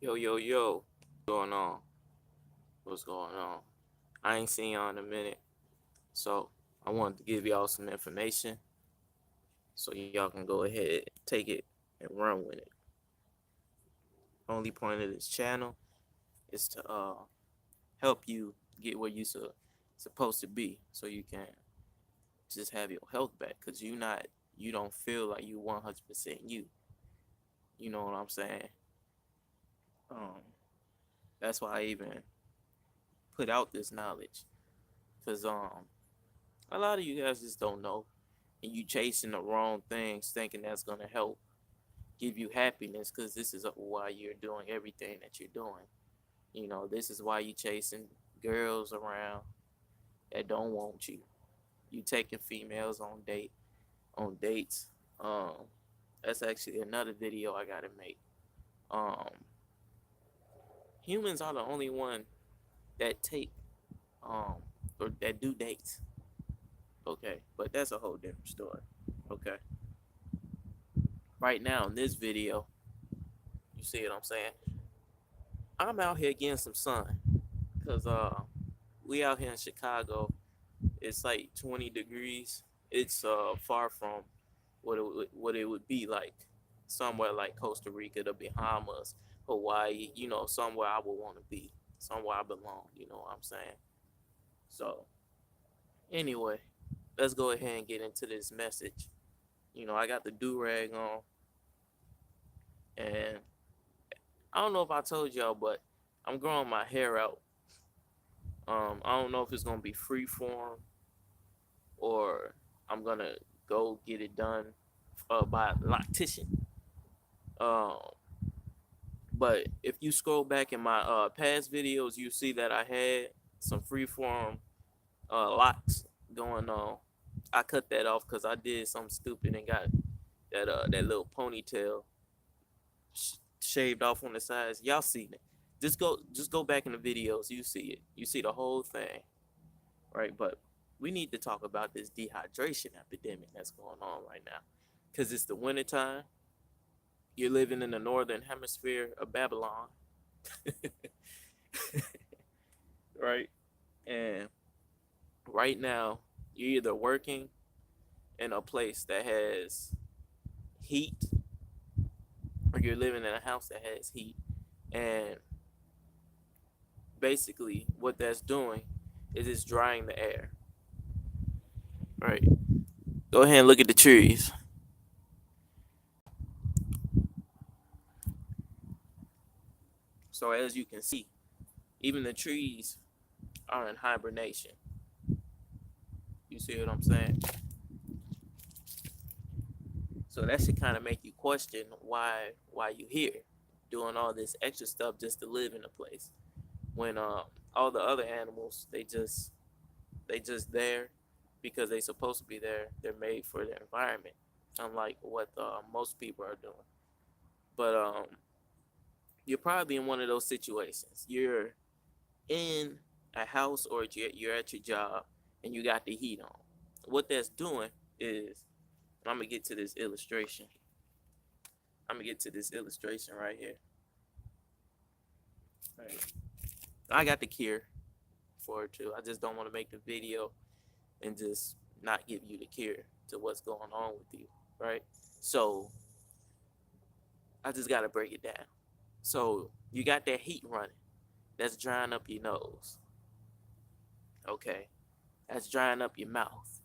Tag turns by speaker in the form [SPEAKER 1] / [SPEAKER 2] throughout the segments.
[SPEAKER 1] Yo, yo, yo. What's going on? What's going on? I ain't seen y'all in a minute. So I wanted to give y'all some information so y'all can go ahead, take it, and run with it. Only point of this channel is to help you get where supposed to be so you can just have your health back. Cause you don't feel like you 100% you. You know what I'm saying? Um, that's why I even put out this knowledge. Cause a lot of you guys just don't know, and you chasing the wrong things, thinking that's gonna help give you happiness. Cause this is why you're doing everything that you're doing. This is why you chasing girls around that don't want you. You taking females on dates. That's actually another video I gotta make. Um, Humans are the only one that take um or that do dates. Okay, but that's a whole different story. Okay, right now in this video, you see what I'm saying? I'm out here getting some sun, cause we out here in Chicago. It's like 20 degrees. It's far from what it would be like somewhere like Costa Rica, the Bahamas, Hawaii. Somewhere I would want to be, somewhere I belong. You know what I'm saying? So anyway, let's go ahead and get into this message. I got the do rag on, and I don't know if I told y'all, but I'm growing my hair out. I don't know if it's gonna be free form or I'm gonna go get it done by a loctician. Um, but if you scroll back in my past videos, you see that I had some free form locks going on. I cut that off because I did something stupid and got that little ponytail shaved off on the sides. Y'all seen it. Just go back in the videos. You see it. You see the whole thing, right? But we need to talk about this dehydration epidemic that's going on right now, because it's the wintertime. You're living in the northern hemisphere of Babylon, right? And right now, you're either working in a place that has heat, or you're living in a house that has heat. And basically, what that's doing is it's drying the air, right? Go ahead and look at the trees. So as you can see, even the trees are in hibernation. You see what I'm saying? So that should kind of make you question why you here, doing all this extra stuff just to live in a place when all the other animals they just there because they supposed to be there. They're made for the environment, unlike what most people are doing. But you're probably in one of those situations. You're in a house or you're at your job and you got the heat on. What that's doing is, I'm gonna get to this illustration. I'm gonna get to this illustration right here. Right. I got the cure for it too. I just don't want to make the video and just not give you the cure to what's going on with you, right? So I just gotta break it down. So you got that heat running, that's drying up your nose. Okay, that's drying up your mouth.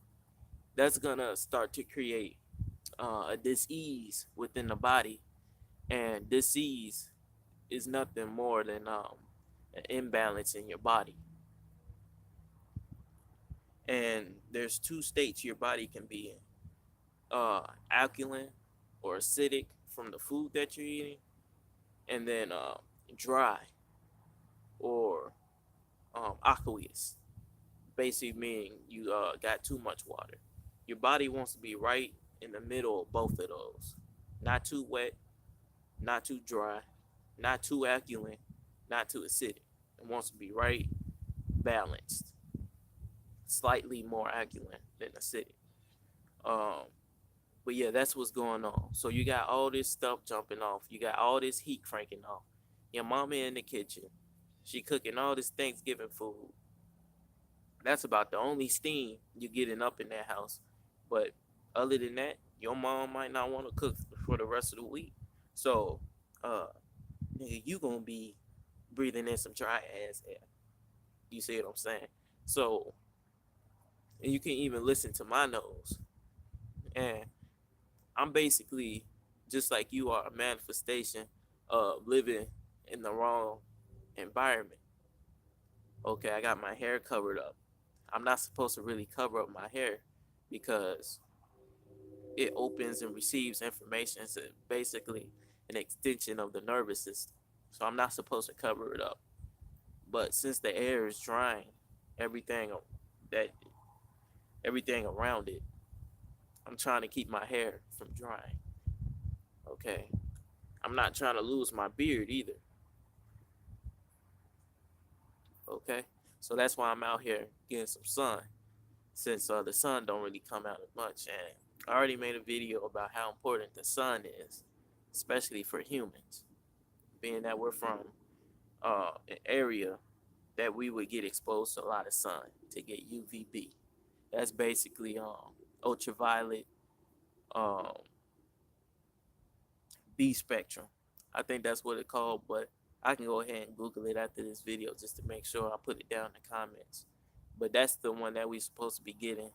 [SPEAKER 1] That's gonna start to create a disease within the body, and disease is nothing more than an imbalance in your body. And there's two states your body can be in: alkaline or acidic from the food that you're eating, and then dry or aqueous, basically meaning you got too much water. Your body wants to be right in the middle of both of those, not too wet, not too dry, not too alkaline, not too acidic. It wants to be right balanced, slightly more alkaline than acidic. Um, but yeah, that's what's going on. So you got all this stuff jumping off. You got all this heat cranking off. Your mama in the kitchen. She cooking all this Thanksgiving food. That's about the only steam you getting up in that house. But other than that, your mom might not want to cook for the rest of the week. So, uh, nigga, you gonna be breathing in some dry ass air. You see what I'm saying? So, and you can even listen to my nose. And I'm basically just like you are, a manifestation of living in the wrong environment. Okay, I got my hair covered up. I'm not supposed to really cover up my hair because it opens and receives information. It's basically an extension of the nervous system. So I'm not supposed to cover it up. But since the air is drying, everything that everything around it, I'm trying to keep my hair from drying. Okay. I'm not trying to lose my beard either. Okay. So that's why I'm out here getting some sun, since the sun don't really come out as much. And I already made a video about how important the sun is, especially for humans, being that we're from an area that we would get exposed to a lot of sun to get UVB. That's basically ultraviolet um, B spectrum. I think that's what it's called, but I can go ahead and Google it after this video just to make sure I put it down in the comments. But that's the one that we're supposed to be getting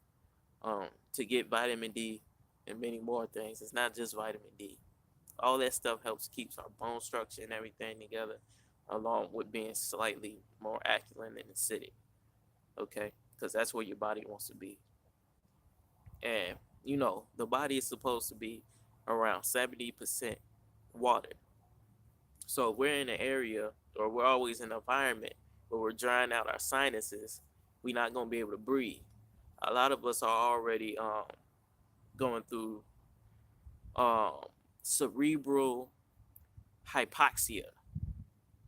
[SPEAKER 1] to get vitamin D and many more things. It's not just vitamin D. All that stuff helps keeps our bone structure and everything together, along with being slightly more accurate and acidic. Okay, because that's where your body wants to be. And the body is supposed to be around 70% water. So if we're in an area, or we're always in an environment where we're drying out our sinuses, we're not gonna be able to breathe. A lot of us are already going through um, cerebral hypoxia,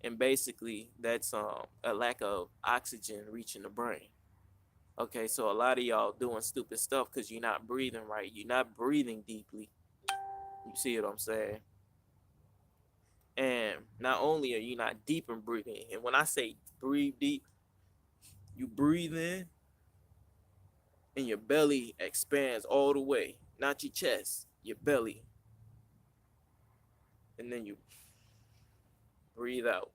[SPEAKER 1] and basically that's a lack of oxygen reaching the brain. Okay, so a lot of y'all doing stupid stuff because you're not breathing right. You're not breathing deeply. You see what I'm saying? And not only are you not deep in breathing, and when I say breathe deep, you breathe in and your belly expands all the way, not your chest, your belly. And then you breathe out.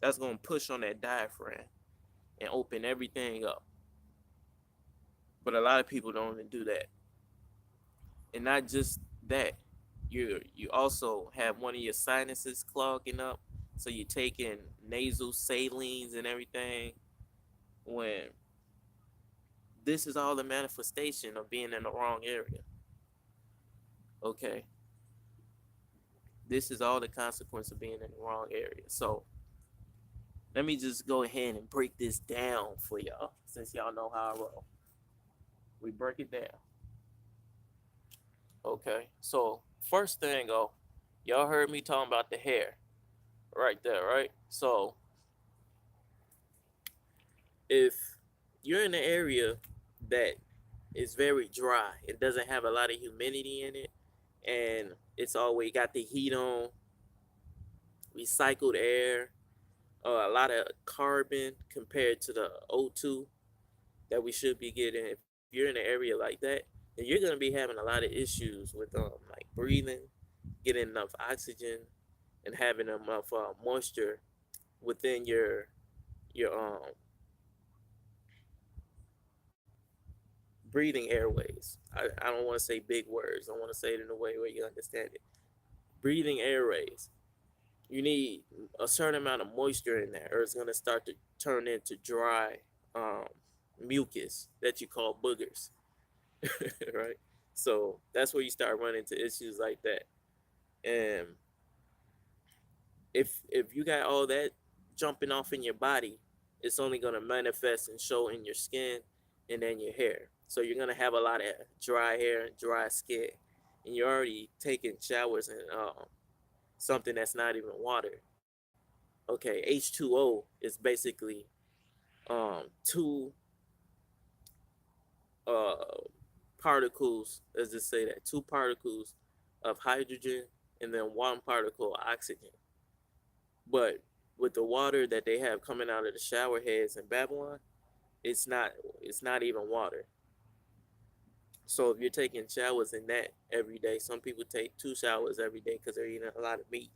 [SPEAKER 1] That's going to push on that diaphragm and open everything up. But a lot of people don't even do that. And not just that, you also have one of your sinuses clogging up, so you're taking nasal salines and everything, when this is all the manifestation of being in the wrong area. Okay, this is all the consequence of being in the wrong area. So let me just go ahead and break this down for y'all, since y'all know how I roll. We break it down. Okay, so first thing, y'all heard me talking about the hair right there, right? So if you're in an area that is very dry, it doesn't have a lot of humidity in it, and it's always got the heat on, recycled air, a lot of carbon compared to the O2 that we should be getting. If you're in an area like that, then you're gonna be having a lot of issues with like breathing, getting enough oxygen, and having enough moisture within your breathing airways. I don't want to say big words. I want to say it in a way where you understand it. Breathing airways. You need a certain amount of moisture in there, or it's gonna start to turn into dry um, mucus that you call boogers, right? So that's where you start running into issues like that. And if you got all that jumping off in your body, it's only gonna manifest and show in your skin and then your hair. So you're gonna have a lot of dry hair and dry skin, and you're already taking showers in something that's not even water. Okay, H2O is basically two uh particles, let's just say that, two particles of hydrogen and then one particle of oxygen. But with the water that they have coming out of the shower heads in Babylon, it's not it's not even water. So if you're taking showers in that every day, some people take 2 showers every day because they're eating a lot of meat,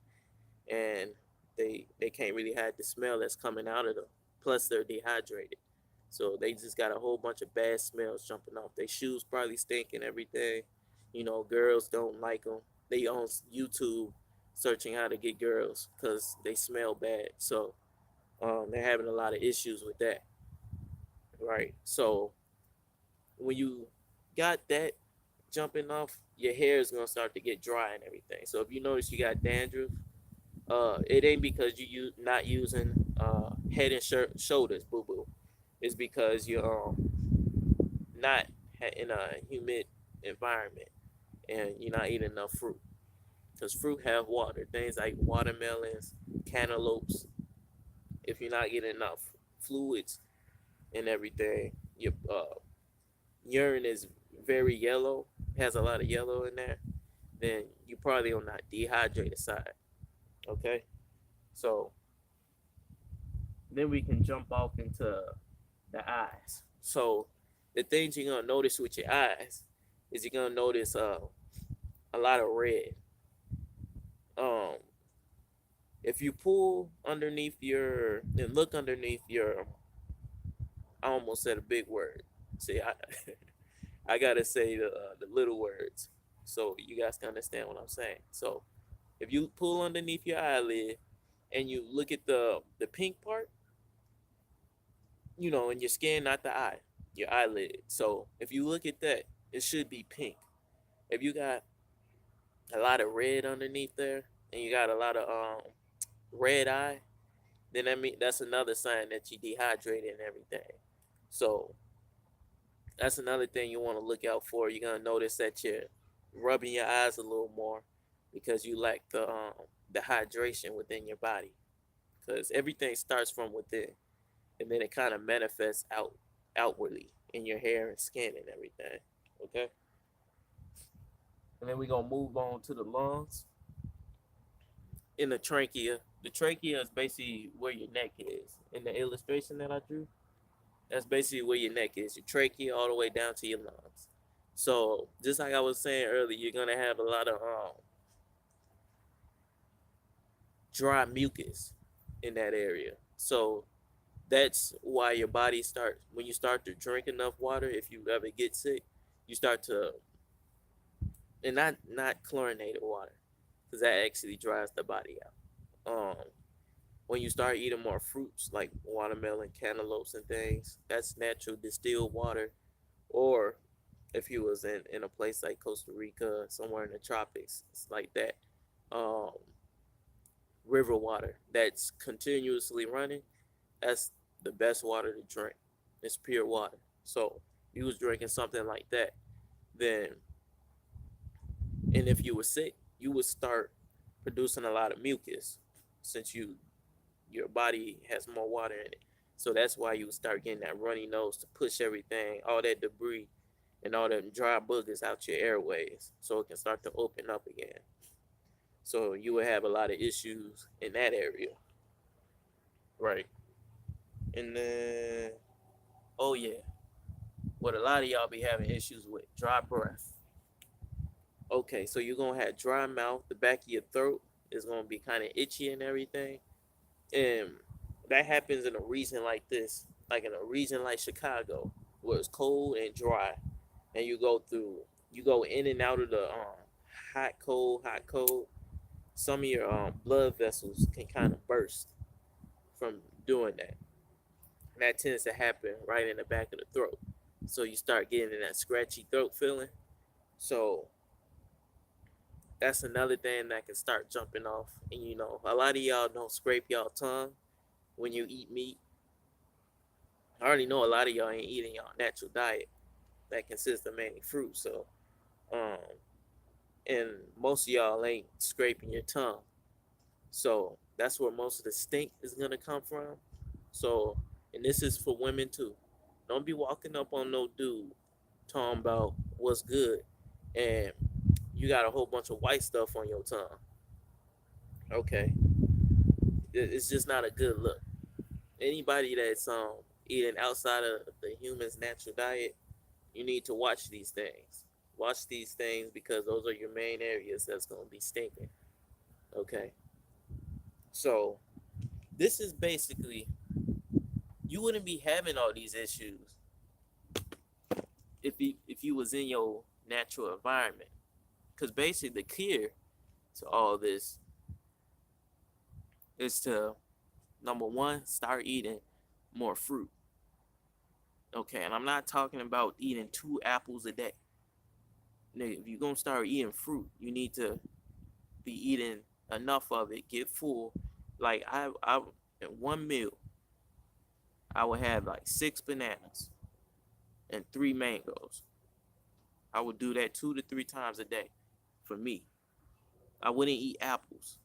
[SPEAKER 1] and they can't really hide the smell that's coming out of them. Plus they're dehydrated, so they just got a whole bunch of bad smells jumping off. Their shoes probably stink and everything. You know, girls don't like them. They on YouTube searching how to get girls because they smell bad. So they're having a lot of issues with that, right? So when you got that jumping off, your hair is gonna start to get dry and everything. So if you notice you got dandruff, it ain't because you not using head and shoulders, boo boo. It's because you're not in a humid environment and you're not eating enough fruit. Because fruit have water, things like watermelons, cantaloupes. If you're not getting enough fluids and everything, your urine is very yellow, has a lot of yellow in there, then you probably on that dehydrated side. Okay, so then we can jump off into the eyes. So the things you're gonna notice with your eyes is you're gonna notice a lot of red. Um, if you pull underneath your and look underneath your, I almost said a big word. See, I I gotta say the little words so you guys can understand what I'm saying. So if you pull underneath your eyelid and you look at the pink part, in your skin, not the eye, your eyelid. So if you look at that, it should be pink. If you got a lot of red underneath there and you got a lot of red eye, then that's another sign that you dehydrated and everything. So that's another thing you want to look out for. You're gonna notice that you're rubbing your eyes a little more because you lack the hydration within your body. Because everything starts from within, and then it kind of manifests outwardly in your hair and skin and everything. Okay, and then we're gonna move on to the lungs. In the trachea, the trachea is basically where your neck is. In the illustration that I drew, that's basically where your neck is. Your trachea all the way down to your lungs. So just like I was saying earlier, you're gonna have a lot of dry mucus in that area. So that's why your body starts when you start to drink enough water. If you ever get sick, you start to, and not chlorinated water, because that actually dries the body out. When you start eating more fruits like watermelon, cantaloupes, and things, that's natural distilled water. Or if you was in a place like Costa Rica, somewhere in the tropics, it's like that. Um, River water that's continuously running, that's the best water to drink. It's pure water. So you was drinking something like that, then, and if you were sick, you would start producing a lot of mucus since your body has more water in it. So that's why you would start getting that runny nose to push everything, all that debris and all them dry boogers out your airways so it can start to open up again. So you would have a lot of issues in that area. Right. And then, oh yeah, what a lot of y'all be having issues with, dry breath. Okay, so you're gonna have dry mouth, the back of your throat is gonna be kind of itchy and everything. And that happens in a region like this, like in a region like Chicago, where it's cold and dry, and you go in and out of the hot, cold, hot, cold. Some of your blood vessels can kind of burst from doing that. And that tends to happen right in the back of the throat. So you start getting that scratchy throat feeling. So that's another thing that can start jumping off. And a lot of y'all don't scrape y'all tongue when you eat meat. I already know a lot of y'all ain't eating y'all natural diet that consists of mainly fruit. So, um, and most of y'all ain't scraping your tongue. So that's where most of the stink is gonna come from. So, and this is for women too. Don't be walking up on no dude talking about what's good, and you got a whole bunch of white stuff on your tongue. Okay, It's just not a good look. Anybody that's eating outside of the human's natural diet, you need to watch these things. Watch these things because those are your main areas that's gonna be stinking. Okay, so this is basically, you wouldn't be having all these issues if you was in your natural environment. Because basically the key to all this is to, number one, start eating more fruit. Okay, and I'm not talking about eating 2 apples a day. Nigga, if you're gonna start eating fruit, you need to be eating enough of it. Get full. Like I in one meal, I would have like 6 bananas and 3 mangoes. I would do that 2 to 3 times a day for me. I wouldn't eat apples.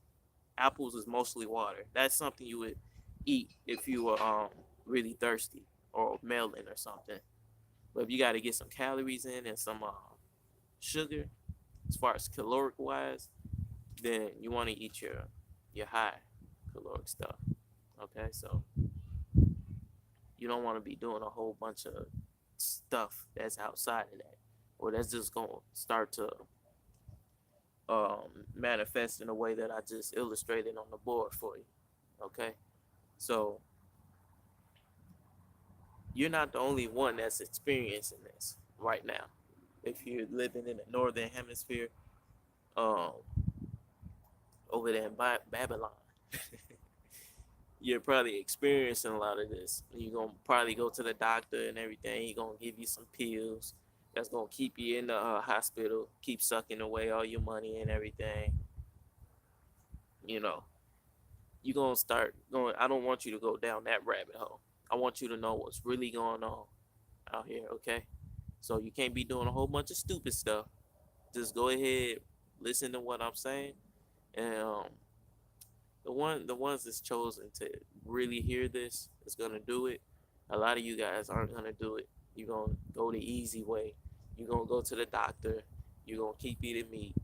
[SPEAKER 1] Apples is mostly water. That's something you would eat if you were really thirsty or melon or something. But if you got to get some calories in and some sugar, as far as caloric wise, then you want to eat your high caloric stuff. Okay, so you don't want to be doing a whole bunch of stuff that's outside of that, or that's just gonna start to manifest in a way that I just illustrated on the board for you. Okay, so you're not the only one that's experiencing this right now. If you're living in the northern hemisphere, um, over there in Babylon, you're probably experiencing a lot of this. You're gonna probably go to the doctor and everything. He's gonna give you some pills that's gonna keep you in the hospital, keep sucking away all your money and everything. You know, you're gonna start going. I don't want you to go down that rabbit hole. I want you to know what's really going on out here. Okay, so you can't be doing a whole bunch of stupid stuff. Just go ahead, listen to what I'm saying, and the ones that's chosen to really hear this is gonna do it. A lot of you guys aren't gonna do it. You're gonna go the easy way. You're gonna go to the doctor. You're gonna keep eating meat.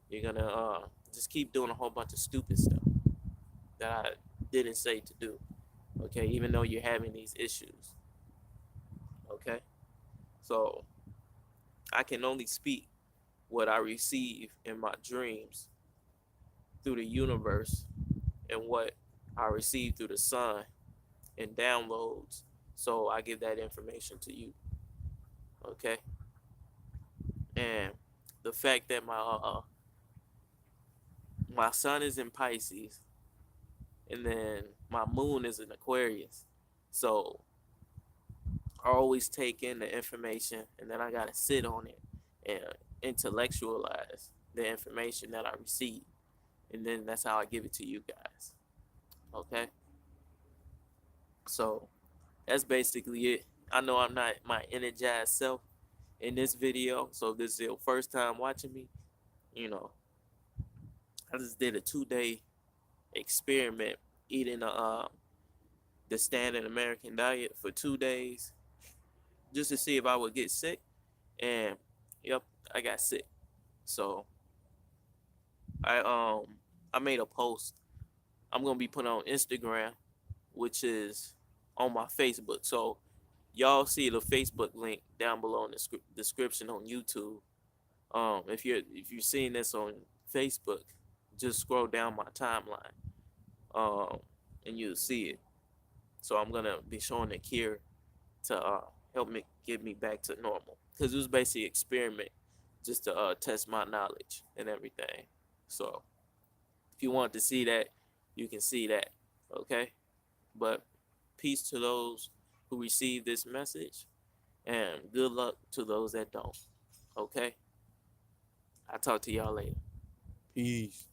[SPEAKER 1] You're gonna just keep doing a whole bunch of stupid stuff that I didn't say to do. Okay, even though you're having these issues. Okay, so I can only speak what I receive in my dreams through the universe and what I receive through the sun and downloads. So I give that information to you. Okay, and the fact that my sun is in Pisces and then my moon is in Aquarius, so I always take in the information and then I gotta sit on it and intellectualize the information that I receive, and then that's how I give it to you guys. Okay, so that's basically it. I know I'm not my energized self in this video, so if this is your first time watching me, you know, I just did a 2 day experiment eating the standard American diet for 2 days just to see if I would get sick. And yep, I got sick. So I made a post. I'm gonna be putting on Instagram, which is on my Facebook. So y'all see the Facebook link down below in the description on YouTube. If you're seeing this on Facebook, just scroll down my timeline, um, and you'll see it. So I'm gonna be showing a cure to help me get me back to normal. Cause it was basically an experiment just to test my knowledge and everything. So if you want to see that, you can see that. Okay. But peace to those who receive this message, and good luck to those that don't. Okay. I'll talk to y'all later. Peace.